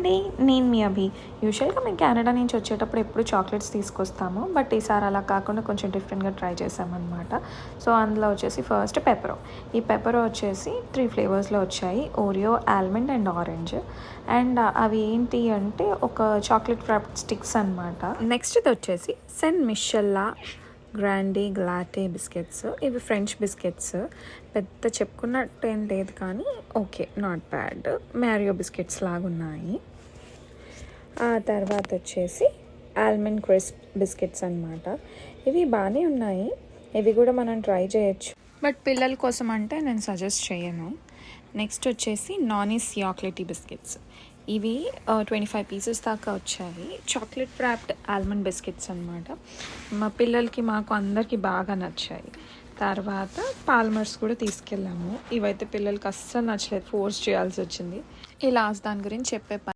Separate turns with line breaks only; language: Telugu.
అండి, నేను మీ అభి. యూజువల్గా మేము కెనడా నుంచి వచ్చేటప్పుడు ఎప్పుడు చాక్లెట్స్ తీసుకొస్తాము, బట్ ఈసారి అలా కాకుండా కొంచెం డిఫరెంట్గా ట్రై చేసామన్నమాట. సో అందులో వచ్చేసి ఫస్ట్ పెపరో. ఈ పెపరో వచ్చేసి 3 ఫ్లేవర్స్లో వచ్చాయి: Oreo, almond and orange. And అవి ఏంటి అంటే ఒక చాక్లెట్ ఫ్రాప్ స్టిక్స్ అనమాట. నెక్స్ట్ ఇది వచ్చేసి సెన్ మిషెల్లా గ్రాండీ గ్లాటే బిస్కెట్స్. ఇవి ఫ్రెంచ్ బిస్కెట్స్. పెద్ద చెప్పుకున్నట్టు ఏం లేదు కానీ okay, not bad. Mario biscuits లాగా ఉన్నాయి. ఆ తర్వాత వచ్చేసి ఆల్మండ్ క్రిస్ప్ బిస్కెట్స్ అనమాట. ఇవి బాగానే ఉన్నాయి, ఇవి కూడా మనం ట్రై చేయొచ్చు, బట్ పిల్లల కోసం అంటే నేను సజెస్ట్ చేయను. నెక్స్ట్ వచ్చేసి నానీస్ చాక్లెటీ బిస్కెట్స్. ఇవి 25 పీసెస్ దాకా వచ్చాయి. చాక్లెట్ ఫ్రాప్డ్ ఆల్మండ్ బిస్కెట్స్ అనమాట. మా పిల్లలకి మాకు అందరికీ బాగా నచ్చాయి. తర్వాత పాల్మర్స్ కూడా తీసుకెళ్ళాము. ఇవైతే పిల్లలకి అస్సలు నచ్చలేదు, ఫోర్స్ చేయాల్సి వచ్చింది. ఈ లాస్ట్ దాని గురించి చెప్పే